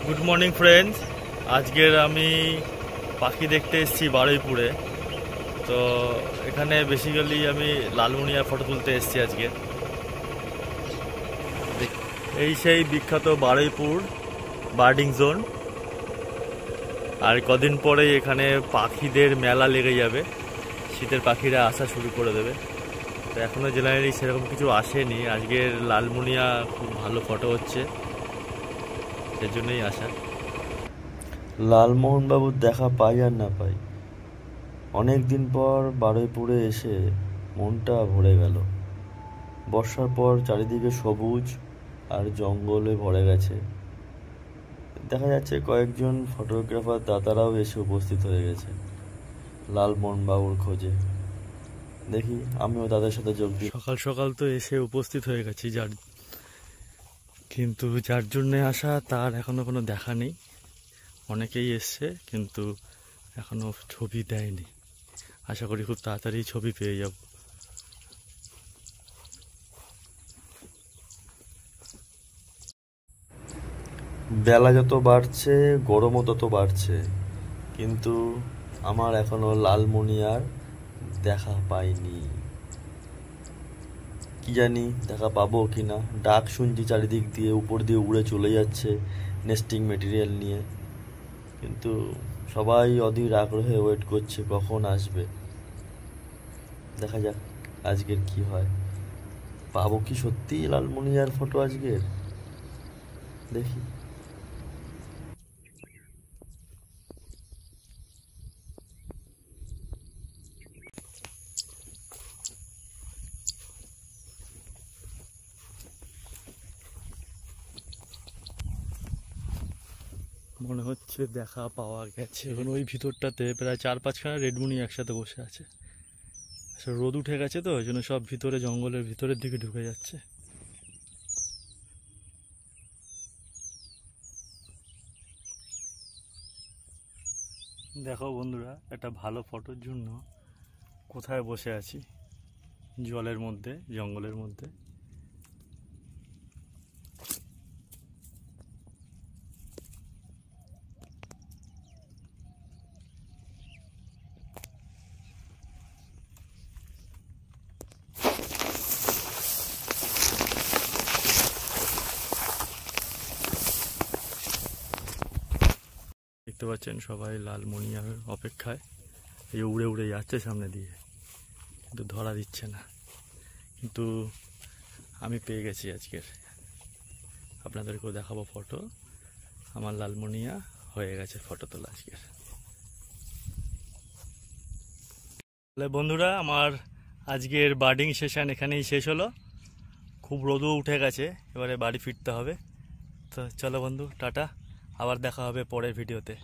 Good morning friends. আজকের আমি পাখি দেখতে এসেছি বারুইপুরে। তো এখানে বেসিক্যালি আমি লালমনিয়ার ফটো তুলতে এসেছি আজকে। এই সেই বিখ্যাত বারুইপুর বার্ডিং জোন। আর কদিন পরেই এখানে পাখিদের মেলা লেগে যাবে, শীতের পাখিরা আসা শুরু করে দেবে। তো এখনও জেনারেলি সেরকম কিছু আসেনি। আজকের লালমনিয়া খুব ভালো ফটো হচ্ছে, সেজন্যই আসা। লালমোহনবাবুর দেখা পাই আর না পাই, অনেক দিন পর বারুইপুরে এসে মনটা ভরে গেল। বর্ষার পর চারিদিকে সবুজ আর জঙ্গলে ভরে গেছে। দেখা যাচ্ছে কয়েকজন ফটোগ্রাফার দাদারাও এসে উপস্থিত হয়ে গেছে লালমোহনবাবুর খোঁজে। দেখি আমিও তাদের সাথে যোগ দিই। সকাল সকাল তো এসে উপস্থিত হয়ে গেছি, কিন্তু যার জন্যে আসা তার এখনো কোনো দেখা নেই। অনেকেই এসছে কিন্তু এখনো ছবি দেয়নি। আশা করি খুব তাড়াতাড়ি ছবি পেয়ে যাব। বেলা যত বাড়ছে গরমও তত বাড়ছে, কিন্তু আমার এখনো লালমনিয়ার দেখা পাইনি। কি জানি দেখা পাবো কি না। ডাক শুনছি চারিদিক দিয়ে, উপর দিয়ে উড়ে চলে যাচ্ছে নেস্টিং মেটেরিয়াল নিয়ে, কিন্তু সবাই অধীর আগ্রহে ওয়েট করছে কখন আসবে। দেখা যাক আজকের কি হয়। পাবো কি সত্যি লালমনিয়ার ফটো আজকের? দেখি। মনে হচ্ছে দেখা পাওয়া গেছে। এখন ওই ভিতরটাতে প্রায় 4-5খানা রেডমুনি একসাথে বসে আছে। রোদ উঠে গেছে তো ওই জন্য সব ভিতরে জঙ্গলের ভিতরের দিকে ঢুকে যাচ্ছে। দেখো বন্ধুরা, একটা ভালো ফটোর জন্য কোথায় বসে আছি, জলের মধ্যে, জঙ্গলের মধ্যে। দেখতে পাচ্ছেন সবাই লালমনিয়ার অপেক্ষায়। এই উড়ে উড়ে যাচ্ছে সামনে দিয়ে, কিন্তু ধরা দিচ্ছে না। কিন্তু আমি পেয়ে গেছি আজকের, আপনাদেরকেও দেখাবো ফটো। আমার লালমনিয়া হয়ে গেছে ফটো তোলা আজকের। তাহলে বন্ধুরা, আমার আজকের বার্ডিং সেশন এখানেই শেষ হলো। খুব রোদও উঠে গেছে, এবারে বাড়ি ফিরতে হবে। তো চলো বন্ধু, টাটা, আবার দেখা হবে পরের ভিডিওতে।